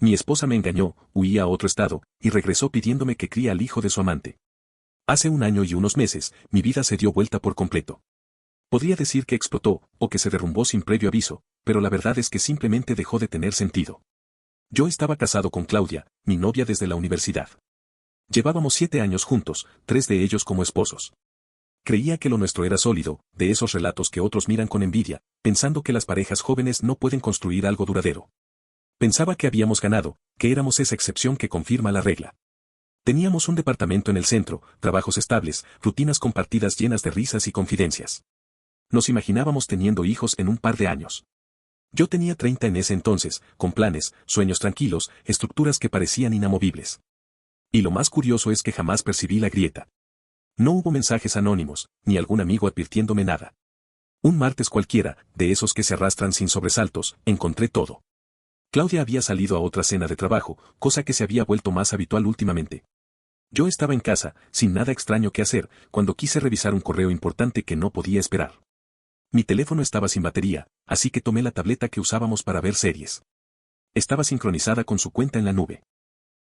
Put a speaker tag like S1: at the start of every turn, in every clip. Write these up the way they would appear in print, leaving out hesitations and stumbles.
S1: Mi esposa me engañó, huí a otro estado, y regresó pidiéndome que cría al hijo de su amante. Hace 1 año y unos meses, mi vida se dio vuelta por completo. Podría decir que explotó, o que se derrumbó sin previo aviso, pero la verdad es que simplemente dejó de tener sentido. Yo estaba casado con Claudia, mi novia desde la universidad. Llevábamos 7 años juntos, 3 de ellos como esposos. Creía que lo nuestro era sólido, de esos relatos que otros miran con envidia, pensando que las parejas jóvenes no pueden construir algo duradero. Pensaba que habíamos ganado, que éramos esa excepción que confirma la regla. Teníamos un departamento en el centro, trabajos estables, rutinas compartidas llenas de risas y confidencias. Nos imaginábamos teniendo hijos en un par de años. Yo tenía 30 en ese entonces, con planes, sueños tranquilos, estructuras que parecían inamovibles. Y lo más curioso es que jamás percibí la grieta. No hubo mensajes anónimos, ni algún amigo advirtiéndome nada. Un martes cualquiera, de esos que se arrastran sin sobresaltos, encontré todo. Claudia había salido a otra cena de trabajo, cosa que se había vuelto más habitual últimamente. Yo estaba en casa, sin nada extraño que hacer, cuando quise revisar un correo importante que no podía esperar. Mi teléfono estaba sin batería, así que tomé la tableta que usábamos para ver series. Estaba sincronizada con su cuenta en la nube.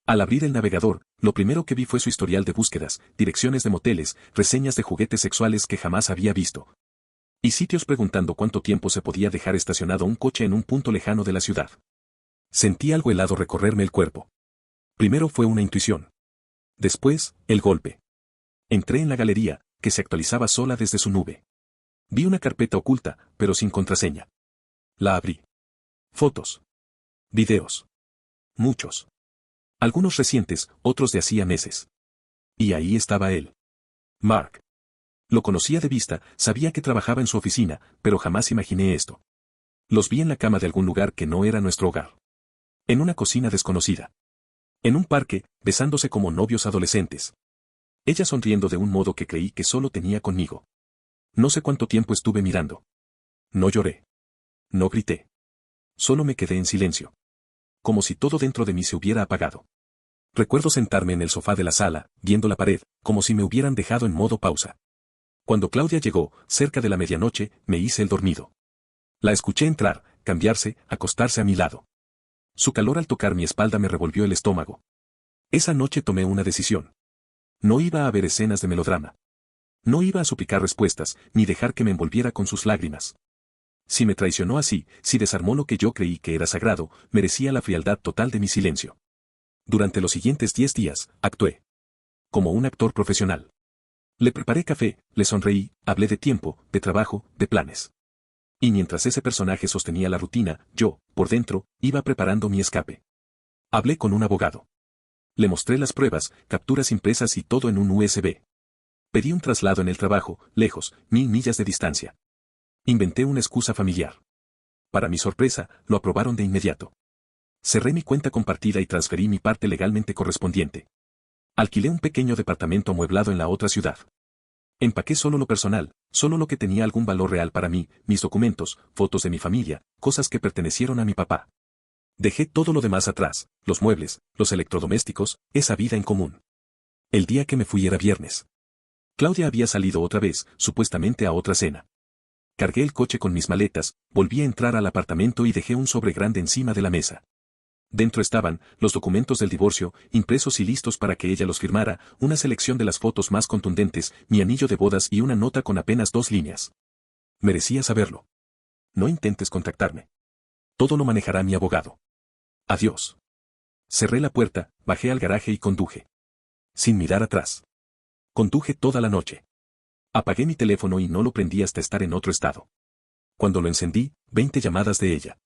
S1: Al abrir el navegador, lo primero que vi fue su historial de búsquedas, direcciones de moteles, reseñas de juguetes sexuales que jamás había visto. Y sitios preguntando cuánto tiempo se podía dejar estacionado un coche en un punto lejano de la ciudad. Sentí algo helado recorrerme el cuerpo. Primero fue una intuición. Después, el golpe. Entré en la galería, que se actualizaba sola desde su nube. Vi una carpeta oculta, pero sin contraseña. La abrí. Fotos. Videos. Muchos. Algunos recientes, otros de hacía meses. Y ahí estaba él. Mark. Lo conocía de vista, sabía que trabajaba en su oficina, pero jamás imaginé esto. Los vi en la cama de algún lugar que no era nuestro hogar. En una cocina desconocida. En un parque, besándose como novios adolescentes. Ella sonriendo de un modo que creí que solo tenía conmigo. No sé cuánto tiempo estuve mirando. No lloré. No grité. Solo me quedé en silencio. Como si todo dentro de mí se hubiera apagado. Recuerdo sentarme en el sofá de la sala, viendo la pared, como si me hubieran dejado en modo pausa. Cuando Claudia llegó, cerca de la medianoche, me hice el dormido. La escuché entrar, cambiarse, acostarse a mi lado. Su calor al tocar mi espalda me revolvió el estómago. Esa noche tomé una decisión. No iba a haber escenas de melodrama. No iba a suplicar respuestas, ni dejar que me envolviera con sus lágrimas. Si me traicionó así, si desarmó lo que yo creí que era sagrado, merecía la frialdad total de mi silencio. Durante los siguientes 10 días, actué. Como un actor profesional. Le preparé café, le sonreí, hablé de tiempo, de trabajo, de planes. Y mientras ese personaje sostenía la rutina, yo, por dentro, iba preparando mi escape. Hablé con un abogado. Le mostré las pruebas, capturas impresas y todo en un USB. Pedí un traslado en el trabajo, lejos, 1000 millas de distancia. Inventé una excusa familiar. Para mi sorpresa, lo aprobaron de inmediato. Cerré mi cuenta compartida y transferí mi parte legalmente correspondiente. Alquilé un pequeño departamento amueblado en la otra ciudad. Empaqué solo lo personal, solo lo que tenía algún valor real para mí, mis documentos, fotos de mi familia, cosas que pertenecieron a mi papá. Dejé todo lo demás atrás, los muebles, los electrodomésticos, esa vida en común. El día que me fui era viernes. Claudia había salido otra vez, supuestamente a otra cena. Cargué el coche con mis maletas, volví a entrar al apartamento y dejé un sobre grande encima de la mesa. Dentro estaban los documentos del divorcio, impresos y listos para que ella los firmara, una selección de las fotos más contundentes, mi anillo de bodas y una nota con apenas 2 líneas. Merecía saberlo. No intentes contactarme. Todo lo manejará mi abogado. Adiós. Cerré la puerta, bajé al garaje y conduje. Sin mirar atrás. Conduje toda la noche. Apagué mi teléfono y no lo prendí hasta estar en otro estado. Cuando lo encendí, 20 llamadas de ella.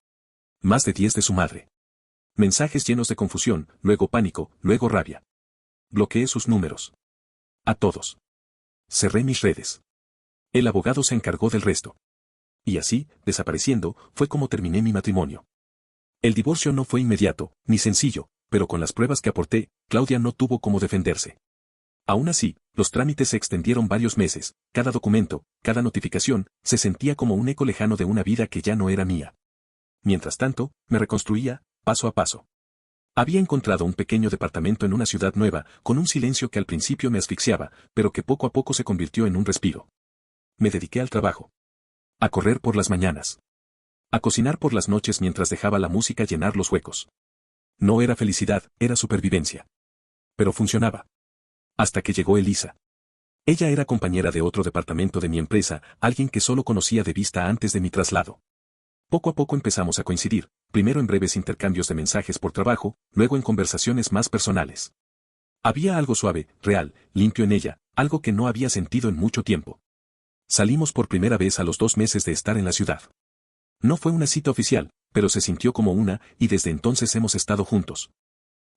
S1: Más de 10 de su madre. Mensajes llenos de confusión, luego pánico, luego rabia. Bloqueé sus números. A todos. Cerré mis redes. El abogado se encargó del resto. Y así, desapareciendo, fue como terminé mi matrimonio. El divorcio no fue inmediato, ni sencillo, pero con las pruebas que aporté, Claudia no tuvo cómo defenderse. Aún así, los trámites se extendieron varios meses, cada documento, cada notificación, se sentía como un eco lejano de una vida que ya no era mía. Mientras tanto, me reconstruía, paso a paso. Había encontrado un pequeño departamento en una ciudad nueva, con un silencio que al principio me asfixiaba, pero que poco a poco se convirtió en un respiro. Me dediqué al trabajo. A correr por las mañanas. A cocinar por las noches mientras dejaba la música llenar los huecos. No era felicidad, era supervivencia. Pero funcionaba. Hasta que llegó Elisa. Ella era compañera de otro departamento de mi empresa, alguien que solo conocía de vista antes de mi traslado. Poco a poco empezamos a coincidir, primero en breves intercambios de mensajes por trabajo, luego en conversaciones más personales. Había algo suave, real, limpio en ella, algo que no había sentido en mucho tiempo. Salimos por primera vez a los 2 meses de estar en la ciudad. No fue una cita oficial, pero se sintió como una, y desde entonces hemos estado juntos.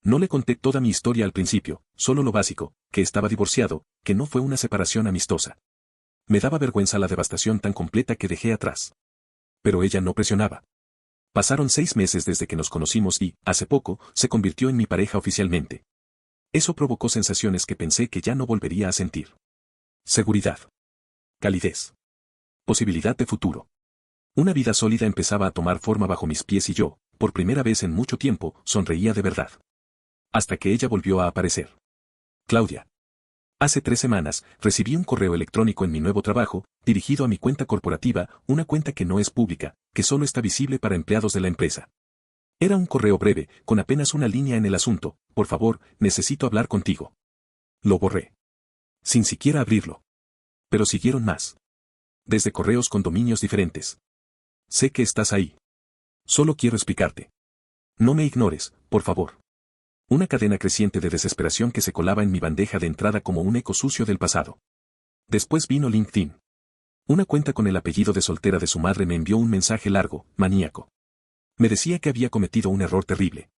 S1: No le conté toda mi historia al principio, solo lo básico, que estaba divorciado, que no fue una separación amistosa. Me daba vergüenza la devastación tan completa que dejé atrás. Pero ella no presionaba. Pasaron 6 meses desde que nos conocimos y, hace poco, se convirtió en mi pareja oficialmente. Eso provocó sensaciones que pensé que ya no volvería a sentir. Seguridad. Calidez. Posibilidad de futuro. Una vida sólida empezaba a tomar forma bajo mis pies y yo, por primera vez en mucho tiempo, sonreía de verdad. Hasta que ella volvió a aparecer. Claudia. Hace 3 semanas, recibí un correo electrónico en mi nuevo trabajo, dirigido a mi cuenta corporativa, una cuenta que no es pública, que solo está visible para empleados de la empresa. Era un correo breve, con apenas una línea en el asunto: por favor, necesito hablar contigo. Lo borré. Sin siquiera abrirlo. Pero siguieron más. Desde correos con dominios diferentes. Sé que estás ahí. Solo quiero explicarte. No me ignores, por favor. Una cadena creciente de desesperación que se colaba en mi bandeja de entrada como un eco sucio del pasado. Después vino LinkedIn. Una cuenta con el apellido de soltera de su madre me envió un mensaje largo, maníaco. Me decía que había cometido un error terrible.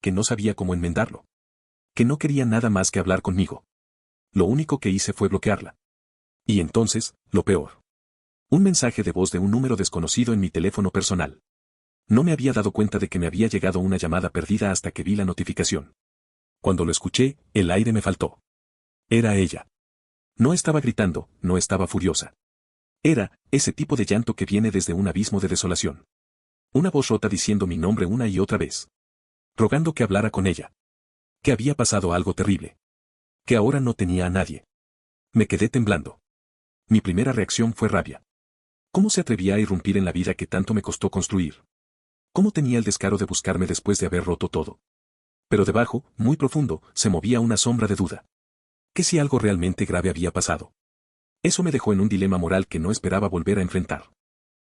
S1: Que no sabía cómo enmendarlo. Que no quería nada más que hablar conmigo. Lo único que hice fue bloquearla. Y entonces, lo peor. Un mensaje de voz de un número desconocido en mi teléfono personal. No me había dado cuenta de que me había llegado una llamada perdida hasta que vi la notificación. Cuando lo escuché, el aire me faltó. Era ella. No estaba gritando, no estaba furiosa. Era ese tipo de llanto que viene desde un abismo de desolación. Una voz rota diciendo mi nombre una y otra vez. Rogando que hablara con ella. Que había pasado algo terrible. Que ahora no tenía a nadie. Me quedé temblando. Mi primera reacción fue rabia. ¿Cómo se atrevía a irrumpir en la vida que tanto me costó construir? ¿Cómo tenía el descaro de buscarme después de haber roto todo? Pero debajo, muy profundo, se movía una sombra de duda. ¿Qué si algo realmente grave había pasado? Eso me dejó en un dilema moral que no esperaba volver a enfrentar.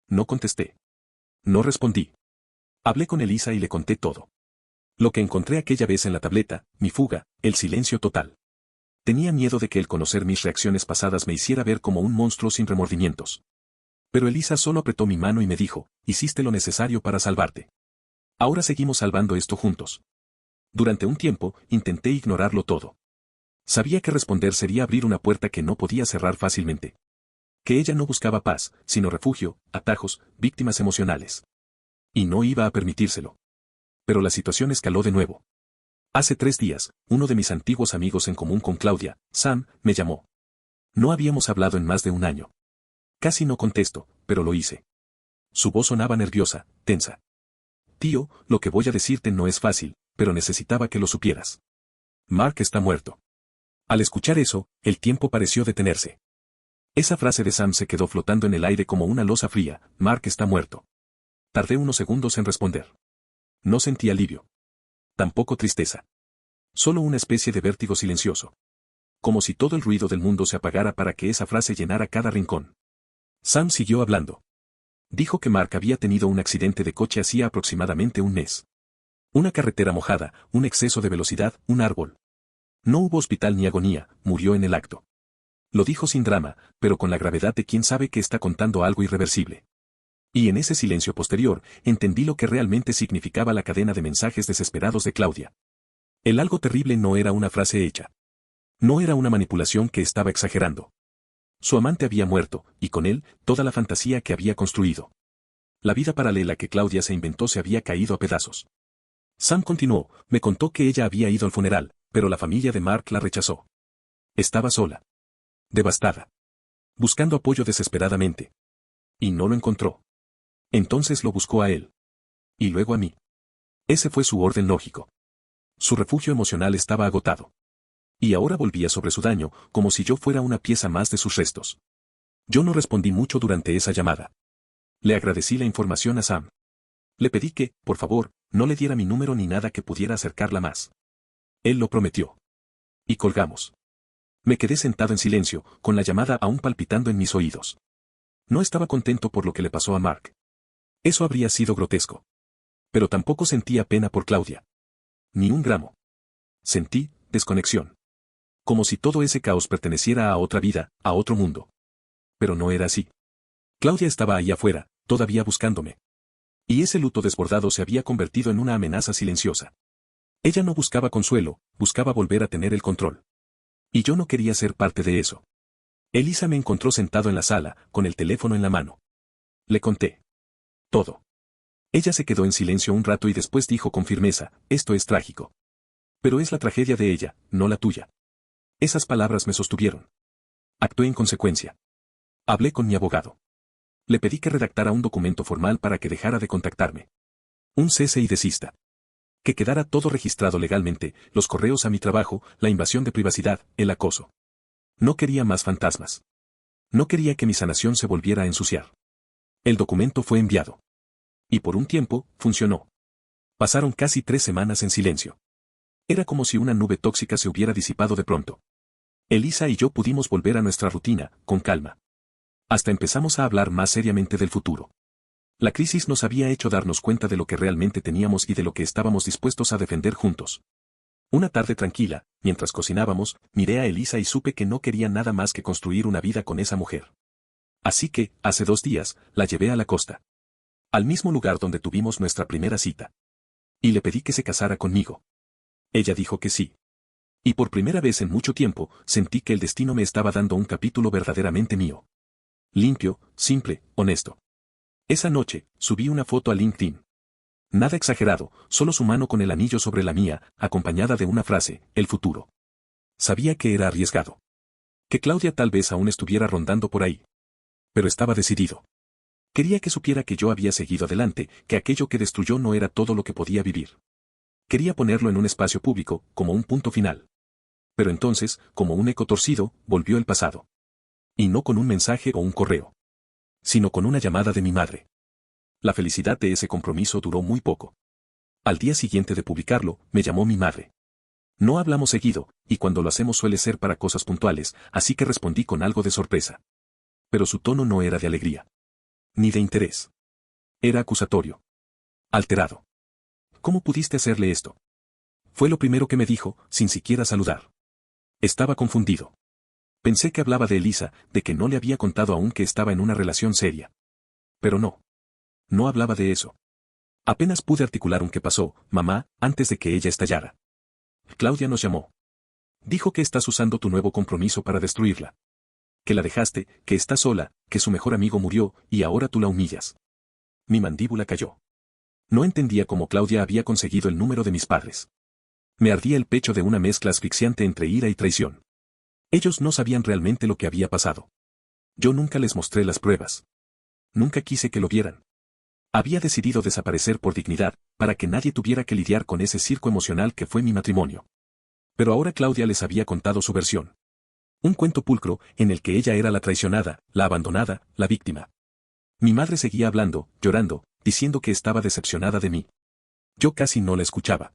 S1: No contesté. No respondí. Hablé con Elisa y le conté todo. Lo que encontré aquella vez en la tableta, mi fuga, el silencio total. Tenía miedo de que el conocer mis reacciones pasadas me hiciera ver como un monstruo sin remordimientos. Pero Elisa solo apretó mi mano y me dijo: hiciste lo necesario para salvarte. Ahora seguimos salvando esto juntos. Durante un tiempo, intenté ignorarlo todo. Sabía que responder sería abrir una puerta que no podía cerrar fácilmente. Que ella no buscaba paz, sino refugio, atajos, víctimas emocionales. Y no iba a permitírselo. Pero la situación escaló de nuevo. Hace 3 días, uno de mis antiguos amigos en común con Claudia, Sam, me llamó. No habíamos hablado en más de un año. Casi no contesto, pero lo hice. Su voz sonaba nerviosa, tensa. Tío, lo que voy a decirte no es fácil, pero necesitaba que lo supieras. Mark está muerto. Al escuchar eso, el tiempo pareció detenerse. Esa frase de Sam se quedó flotando en el aire como una losa fría: Mark está muerto. Tardé unos segundos en responder. No sentí alivio. Tampoco tristeza. Solo una especie de vértigo silencioso. Como si todo el ruido del mundo se apagara para que esa frase llenara cada rincón. Sam siguió hablando. Dijo que Mark había tenido un accidente de coche hacía aproximadamente un mes. Una carretera mojada, un exceso de velocidad, un árbol. No hubo hospital ni agonía, murió en el acto. Lo dijo sin drama, pero con la gravedad de quien sabe que está contando algo irreversible. Y en ese silencio posterior, entendí lo que realmente significaba la cadena de mensajes desesperados de Claudia. El algo terrible no era una frase hecha. No era una manipulación que estaba exagerando. Su amante había muerto, y con él, toda la fantasía que había construido. La vida paralela que Claudia se inventó se había caído a pedazos. Sam continuó: me contó que ella había ido al funeral, pero la familia de Mark la rechazó. Estaba sola. Devastada. Buscando apoyo desesperadamente. Y no lo encontró. Entonces lo buscó a él. Y luego a mí. Ese fue su orden lógico. Su refugio emocional estaba agotado. Y ahora volvía sobre su daño, como si yo fuera una pieza más de sus restos. Yo no respondí mucho durante esa llamada. Le agradecí la información a Sam. Le pedí que, por favor, no le diera mi número ni nada que pudiera acercarla más. Él lo prometió. Y colgamos. Me quedé sentado en silencio, con la llamada aún palpitando en mis oídos. No estaba contento por lo que le pasó a Mark. Eso habría sido grotesco. Pero tampoco sentía pena por Claudia. Ni un gramo. Sentí desconexión. Como si todo ese caos perteneciera a otra vida, a otro mundo. Pero no era así. Claudia estaba ahí afuera, todavía buscándome. Y ese luto desbordado se había convertido en una amenaza silenciosa. Ella no buscaba consuelo, buscaba volver a tener el control. Y yo no quería ser parte de eso. Elisa me encontró sentado en la sala, con el teléfono en la mano. Le conté. Todo. Ella se quedó en silencio un rato y después dijo con firmeza, esto es trágico. Pero es la tragedia de ella, no la tuya. Esas palabras me sostuvieron. Actué en consecuencia. Hablé con mi abogado. Le pedí que redactara un documento formal para que dejara de contactarme. Un cese y desista. Que quedara todo registrado legalmente, los correos a mi trabajo, la invasión de privacidad, el acoso. No quería más fantasmas. No quería que mi sanación se volviera a ensuciar. El documento fue enviado. Y por un tiempo, funcionó. Pasaron casi 3 semanas en silencio. Era como si una nube tóxica se hubiera disipado de pronto. Elisa y yo pudimos volver a nuestra rutina, con calma. Hasta empezamos a hablar más seriamente del futuro. La crisis nos había hecho darnos cuenta de lo que realmente teníamos y de lo que estábamos dispuestos a defender juntos. Una tarde tranquila, mientras cocinábamos, miré a Elisa y supe que no quería nada más que construir una vida con esa mujer. Así que, hace 2 días, la llevé a la costa. Al mismo lugar donde tuvimos nuestra primera cita. Y le pedí que se casara conmigo. Ella dijo que sí. Y por primera vez en mucho tiempo, sentí que el destino me estaba dando un capítulo verdaderamente mío. Limpio, simple, honesto. Esa noche, subí una foto a LinkedIn. Nada exagerado, solo su mano con el anillo sobre la mía, acompañada de una frase, el futuro. Sabía que era arriesgado. Que Claudia tal vez aún estuviera rondando por ahí. Pero estaba decidido. Quería que supiera que yo había seguido adelante, que aquello que destruyó no era todo lo que podía vivir. Quería ponerlo en un espacio público, como un punto final. Pero entonces, como un eco torcido, volvió el pasado. Y no con un mensaje o un correo. Sino con una llamada de mi madre. La felicidad de ese compromiso duró muy poco. Al día siguiente de publicarlo, me llamó mi madre. No hablamos seguido, y cuando lo hacemos suele ser para cosas puntuales, así que respondí con algo de sorpresa. Pero su tono no era de alegría. Ni de interés. Era acusatorio. Alterado. ¿Cómo pudiste hacerle esto? Fue lo primero que me dijo, sin siquiera saludar. Estaba confundido. Pensé que hablaba de Elisa, de que no le había contado aún que estaba en una relación seria. Pero no. No hablaba de eso. Apenas pude articular un qué pasó, mamá, antes de que ella estallara. Claudia nos llamó. Dijo que estás usando tu nuevo compromiso para destruirla. Que la dejaste, que está sola, que su mejor amigo murió, y ahora tú la humillas. Mi mandíbula cayó. No entendía cómo Claudia había conseguido el número de mis padres. Me ardía el pecho de una mezcla asfixiante entre ira y traición. Ellos no sabían realmente lo que había pasado. Yo nunca les mostré las pruebas. Nunca quise que lo vieran. Había decidido desaparecer por dignidad, para que nadie tuviera que lidiar con ese circo emocional que fue mi matrimonio. Pero ahora Claudia les había contado su versión. Un cuento pulcro, en el que ella era la traicionada, la abandonada, la víctima. Mi madre seguía hablando, llorando, diciendo que estaba decepcionada de mí. Yo casi no la escuchaba.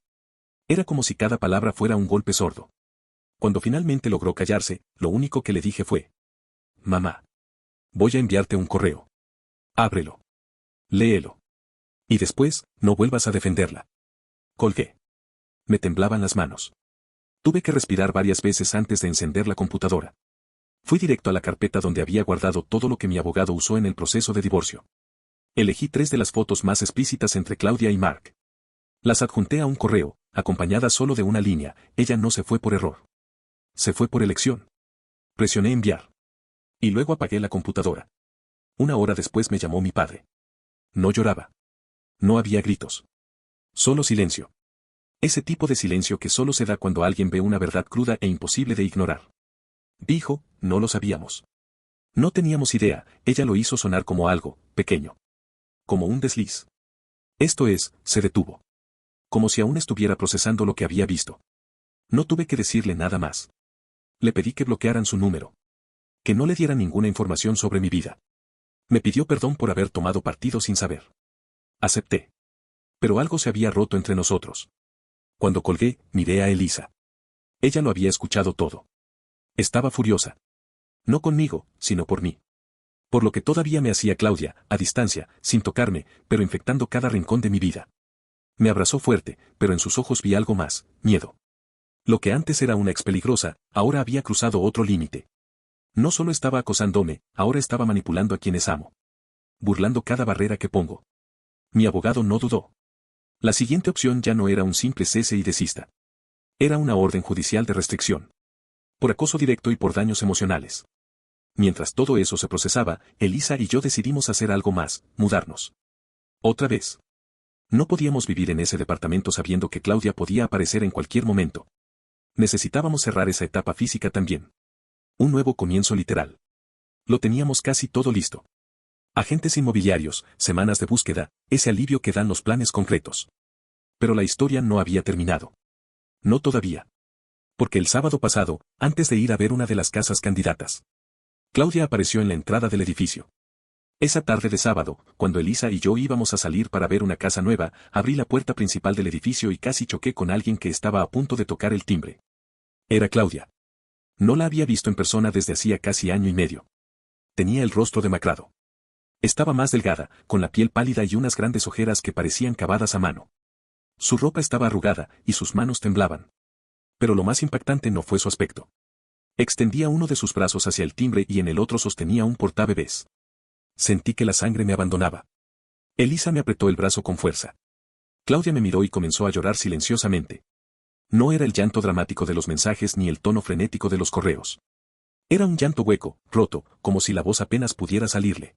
S1: Era como si cada palabra fuera un golpe sordo. Cuando finalmente logró callarse, lo único que le dije fue: Mamá. Voy a enviarte un correo. Ábrelo. Léelo. Y después, no vuelvas a defenderla. Colgué. Me temblaban las manos. Tuve que respirar varias veces antes de encender la computadora. Fui directo a la carpeta donde había guardado todo lo que mi abogado usó en el proceso de divorcio. Elegí 3 de las fotos más explícitas entre Claudia y Mark. Las adjunté a un correo, acompañada solo de una línea: ella no se fue por error. Se fue por elección. Presioné enviar. Y luego apagué la computadora. 1 hora después me llamó mi padre. No lloraba. No había gritos. Solo silencio. Ese tipo de silencio que solo se da cuando alguien ve una verdad cruda e imposible de ignorar. Dijo: no lo sabíamos. No teníamos idea, ella lo hizo sonar como algo pequeño. Como un desliz. Esto es, se detuvo. Como si aún estuviera procesando lo que había visto. No tuve que decirle nada más. Le pedí que bloquearan su número. Que no le dieran ninguna información sobre mi vida. Me pidió perdón por haber tomado partido sin saber. Acepté. Pero algo se había roto entre nosotros. Cuando colgué, miré a Elisa. Ella lo había escuchado todo. Estaba furiosa. No conmigo, sino por mí. Por lo que todavía me hacía Claudia, a distancia, sin tocarme, pero infectando cada rincón de mi vida. Me abrazó fuerte, pero en sus ojos vi algo más, miedo. Lo que antes era una ex peligrosa, ahora había cruzado otro límite. No solo estaba acosándome, ahora estaba manipulando a quienes amo. Burlando cada barrera que pongo. Mi abogado no dudó. La siguiente opción ya no era un simple cese y desista. Era una orden judicial de restricción. Por acoso directo y por daños emocionales. Mientras todo eso se procesaba, Elisa y yo decidimos hacer algo más, mudarnos. Otra vez. No podíamos vivir en ese departamento sabiendo que Claudia podía aparecer en cualquier momento. Necesitábamos cerrar esa etapa física también. Un nuevo comienzo literal. Lo teníamos casi todo listo. Agentes inmobiliarios, semanas de búsqueda, ese alivio que dan los planes concretos. Pero la historia no había terminado. No todavía. Porque el sábado pasado, antes de ir a ver una de las casas candidatas, Claudia apareció en la entrada del edificio. Esa tarde de sábado, cuando Elisa y yo íbamos a salir para ver una casa nueva, abrí la puerta principal del edificio y casi choqué con alguien que estaba a punto de tocar el timbre. Era Claudia. No la había visto en persona desde hacía casi año y medio. Tenía el rostro demacrado. Estaba más delgada, con la piel pálida y unas grandes ojeras que parecían cavadas a mano. Su ropa estaba arrugada y sus manos temblaban. Pero lo más impactante no fue su aspecto. Extendía uno de sus brazos hacia el timbre y en el otro sostenía un portabebés. Sentí que la sangre me abandonaba. Elisa me apretó el brazo con fuerza. Claudia me miró y comenzó a llorar silenciosamente. No era el llanto dramático de los mensajes ni el tono frenético de los correos. Era un llanto hueco, roto, como si la voz apenas pudiera salirle.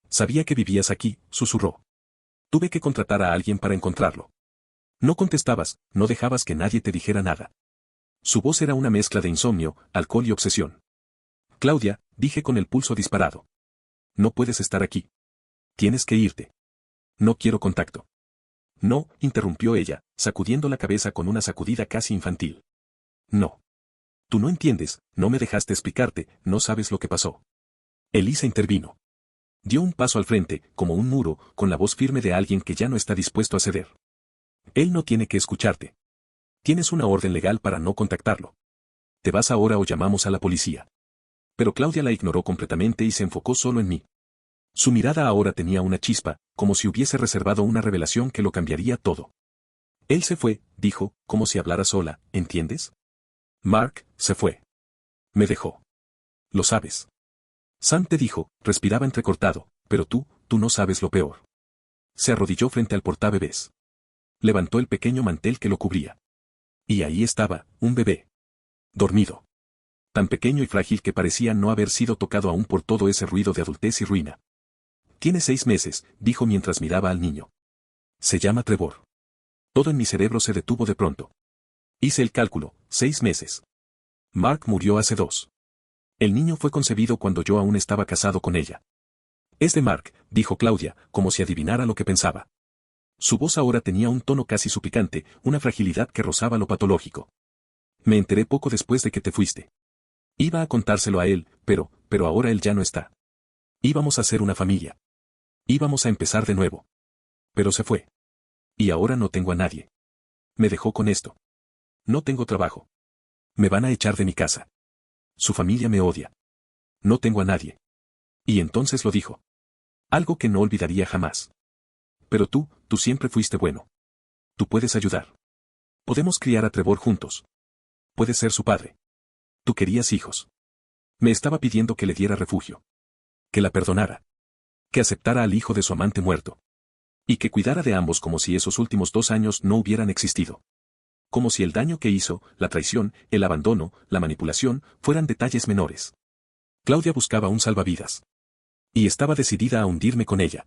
S1: Sabía que vivías aquí, susurró. Tuve que contratar a alguien para encontrarlo. No contestabas, no dejabas que nadie te dijera nada. Su voz era una mezcla de insomnio, alcohol y obsesión. Claudia, dije con el pulso disparado. No puedes estar aquí. Tienes que irte. No quiero contacto. No, interrumpió ella, sacudiendo la cabeza con una sacudida casi infantil. No. Tú no entiendes, no me dejaste explicarte, no sabes lo que pasó. Elisa intervino. Dio un paso al frente, como un muro, con la voz firme de alguien que ya no está dispuesto a ceder. Él no tiene que escucharte. Tienes una orden legal para no contactarlo. Te vas ahora o llamamos a la policía. Pero Claudia la ignoró completamente y se enfocó solo en mí. Su mirada ahora tenía una chispa, como si hubiese reservado una revelación que lo cambiaría todo. Él se fue, dijo, como si hablara sola, ¿entiendes? Mark, se fue. Me dejó. Lo sabes. Sam te dijo, respiraba entrecortado, pero tú no sabes lo peor. Se arrodilló frente al portabebés. Levantó el pequeño mantel que lo cubría. Y ahí estaba, un bebé. Dormido. Tan pequeño y frágil que parecía no haber sido tocado aún por todo ese ruido de adultez y ruina. Tiene 6 meses, dijo mientras miraba al niño. Se llama Trevor. Todo en mi cerebro se detuvo de pronto. Hice el cálculo, 6 meses. Mark murió hace 2. El niño fue concebido cuando yo aún estaba casado con ella. Es de Mark, dijo Claudia, como si adivinara lo que pensaba. Su voz ahora tenía un tono casi suplicante, una fragilidad que rozaba lo patológico. Me enteré poco después de que te fuiste. Iba a contárselo a él, pero ahora él ya no está. Íbamos a ser una familia. Íbamos a empezar de nuevo. Pero se fue. Y ahora no tengo a nadie. Me dejó con esto. No tengo trabajo. Me van a echar de mi casa. Su familia me odia. No tengo a nadie. Y entonces lo dijo. Algo que no olvidaría jamás. Pero tú siempre fuiste bueno. Tú puedes ayudar. Podemos criar a Trevor juntos. Puedes ser su padre. Tú querías hijos. Me estaba pidiendo que le diera refugio. Que la perdonara. Que aceptara al hijo de su amante muerto. Y que cuidara de ambos como si esos últimos 2 años no hubieran existido. Como si el daño que hizo, la traición, el abandono, la manipulación, fueran detalles menores. Claudia buscaba un salvavidas. Y estaba decidida a hundirme con ella.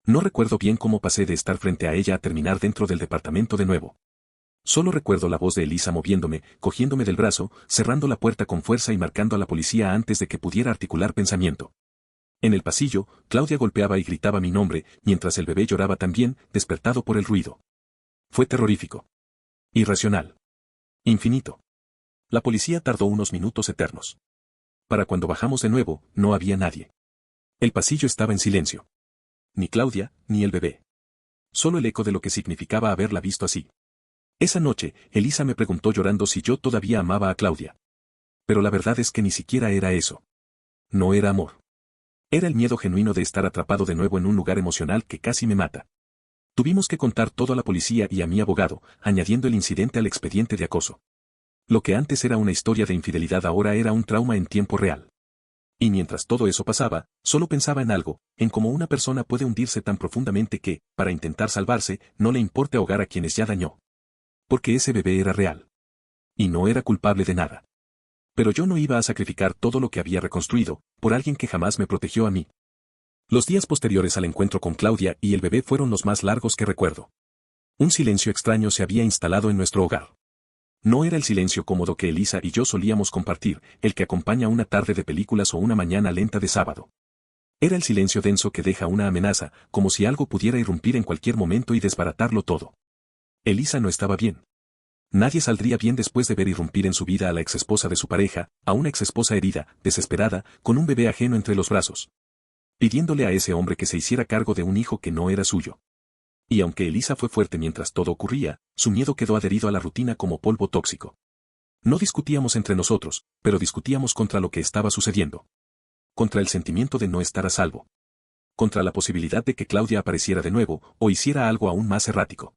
S1: No recuerdo bien cómo pasé de estar frente a ella a terminar dentro del departamento de nuevo. Solo recuerdo la voz de Elisa moviéndome, cogiéndome del brazo, cerrando la puerta con fuerza y marcando a la policía antes de que pudiera articular pensamiento. En el pasillo, Claudia golpeaba y gritaba mi nombre, mientras el bebé lloraba también, despertado por el ruido. Fue terrorífico. Irracional. Infinito. La policía tardó unos minutos eternos. Para cuando bajamos de nuevo, no había nadie. El pasillo estaba en silencio. Ni Claudia, ni el bebé. solo el eco de lo que significaba haberla visto así. Esa noche, Elisa me preguntó llorando si yo todavía amaba a Claudia. Pero la verdad es que ni siquiera era eso. No era amor. Era el miedo genuino de estar atrapado de nuevo en un lugar emocional que casi me mata. Tuvimos que contar todo a la policía y a mi abogado, añadiendo el incidente al expediente de acoso. Lo que antes era una historia de infidelidad ahora era un trauma en tiempo real. Y mientras todo eso pasaba, solo pensaba en algo, en cómo una persona puede hundirse tan profundamente que, para intentar salvarse, no le importe ahogar a quienes ya dañó. Porque ese bebé era real. Y no era culpable de nada. Pero yo no iba a sacrificar todo lo que había reconstruido, por alguien que jamás me protegió a mí. Los días posteriores al encuentro con Claudia y el bebé fueron los más largos que recuerdo. Un silencio extraño se había instalado en nuestro hogar. No era el silencio cómodo que Elisa y yo solíamos compartir, el que acompaña una tarde de películas o una mañana lenta de sábado. Era el silencio denso que deja una amenaza, como si algo pudiera irrumpir en cualquier momento y desbaratarlo todo. Elisa no estaba bien. Nadie saldría bien después de ver irrumpir en su vida a la exesposa de su pareja, a una exesposa herida, desesperada, con un bebé ajeno entre los brazos. Pidiéndole a ese hombre que se hiciera cargo de un hijo que no era suyo. Y aunque Elisa fue fuerte mientras todo ocurría, su miedo quedó adherido a la rutina como polvo tóxico. No discutíamos entre nosotros, pero discutíamos contra lo que estaba sucediendo. Contra el sentimiento de no estar a salvo. Contra la posibilidad de que Claudia apareciera de nuevo, o hiciera algo aún más errático.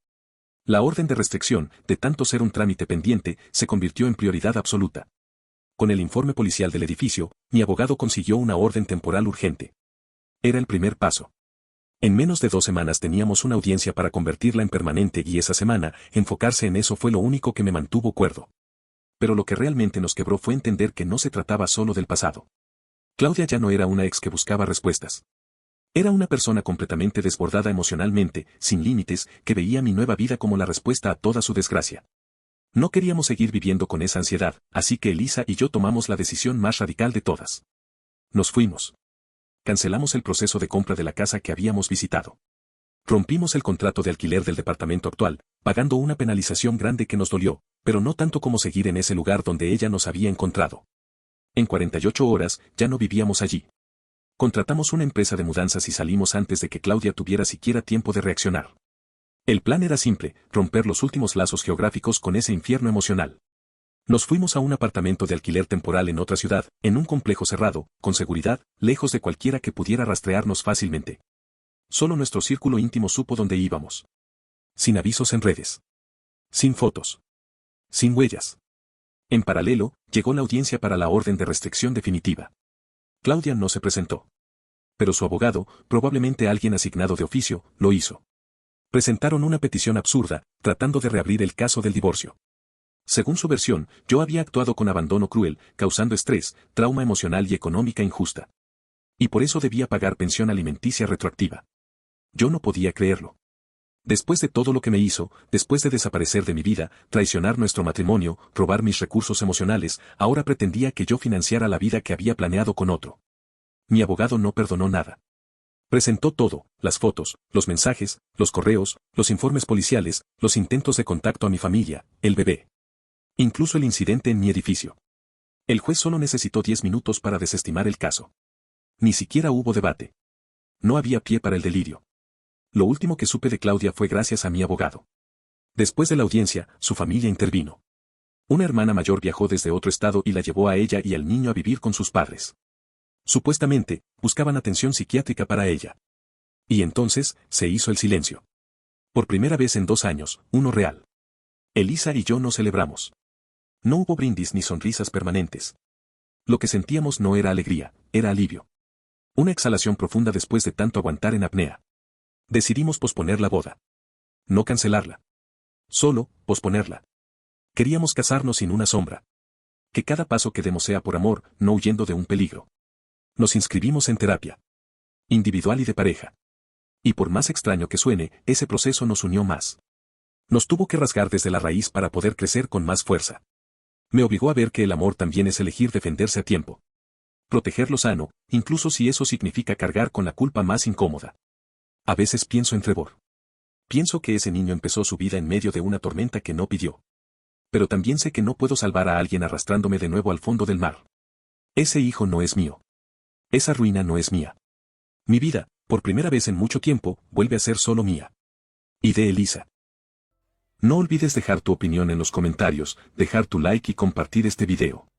S1: La orden de restricción, de tanto ser un trámite pendiente, se convirtió en prioridad absoluta. Con el informe policial del edificio, mi abogado consiguió una orden temporal urgente. Era el primer paso. En menos de 2 semanas teníamos una audiencia para convertirla en permanente y esa semana, enfocarse en eso fue lo único que me mantuvo cuerdo. Pero lo que realmente nos quebró fue entender que no se trataba solo del pasado. Claudia ya no era una ex que buscaba respuestas. Era una persona completamente desbordada emocionalmente, sin límites, que veía mi nueva vida como la respuesta a toda su desgracia. No queríamos seguir viviendo con esa ansiedad, así que Elisa y yo tomamos la decisión más radical de todas. Nos fuimos. Cancelamos el proceso de compra de la casa que habíamos visitado. Rompimos el contrato de alquiler del departamento actual, pagando una penalización grande que nos dolió, pero no tanto como seguir en ese lugar donde ella nos había encontrado. En 48 horas, ya no vivíamos allí. Contratamos una empresa de mudanzas y salimos antes de que Claudia tuviera siquiera tiempo de reaccionar. El plan era simple, romper los últimos lazos geográficos con ese infierno emocional. Nos fuimos a un apartamento de alquiler temporal en otra ciudad, en un complejo cerrado, con seguridad, lejos de cualquiera que pudiera rastrearnos fácilmente. Solo nuestro círculo íntimo supo dónde íbamos. Sin avisos en redes. Sin fotos. Sin huellas. En paralelo, llegó la audiencia para la orden de restricción definitiva. Claudia no se presentó. Pero su abogado, probablemente alguien asignado de oficio, lo hizo. Presentaron una petición absurda, tratando de reabrir el caso del divorcio. Según su versión, yo había actuado con abandono cruel, causando estrés, trauma emocional y económica injusta. Y por eso debía pagar pensión alimenticia retroactiva. Yo no podía creerlo. Después de todo lo que me hizo, después de desaparecer de mi vida, traicionar nuestro matrimonio, robar mis recursos emocionales, ahora pretendía que yo financiara la vida que había planeado con otro. Mi abogado no perdonó nada. Presentó todo, las fotos, los mensajes, los correos, los informes policiales, los intentos de contacto a mi familia, el bebé. Incluso el incidente en mi edificio. El juez solo necesitó 10 minutos para desestimar el caso. Ni siquiera hubo debate. No había pie para el delirio. Lo último que supe de Claudia fue gracias a mi abogado. Después de la audiencia, su familia intervino. Una hermana mayor viajó desde otro estado y la llevó a ella y al niño a vivir con sus padres. Supuestamente, buscaban atención psiquiátrica para ella. Y entonces, se hizo el silencio. Por primera vez en 2 años, uno real. Elisa y yo no celebramos. No hubo brindis ni sonrisas permanentes. Lo que sentíamos no era alegría, era alivio. Una exhalación profunda después de tanto aguantar en apnea. Decidimos posponer la boda. No cancelarla. Solo, posponerla. Queríamos casarnos sin una sombra. Que cada paso que demos sea por amor, no huyendo de un peligro. Nos inscribimos en terapia. Individual y de pareja. Y por más extraño que suene, ese proceso nos unió más. Nos tuvo que rasgar desde la raíz para poder crecer con más fuerza. Me obligó a ver que el amor también es elegir defenderse a tiempo. Protegerlo sano, incluso si eso significa cargar con la culpa más incómoda. A veces pienso en Trevor. Pienso que ese niño empezó su vida en medio de una tormenta que no pidió. Pero también sé que no puedo salvar a alguien arrastrándome de nuevo al fondo del mar. Ese hijo no es mío. Esa ruina no es mía. Mi vida, por primera vez en mucho tiempo, vuelve a ser solo mía. Y de Elisa. No olvides dejar tu opinión en los comentarios, dejar tu like y compartir este video.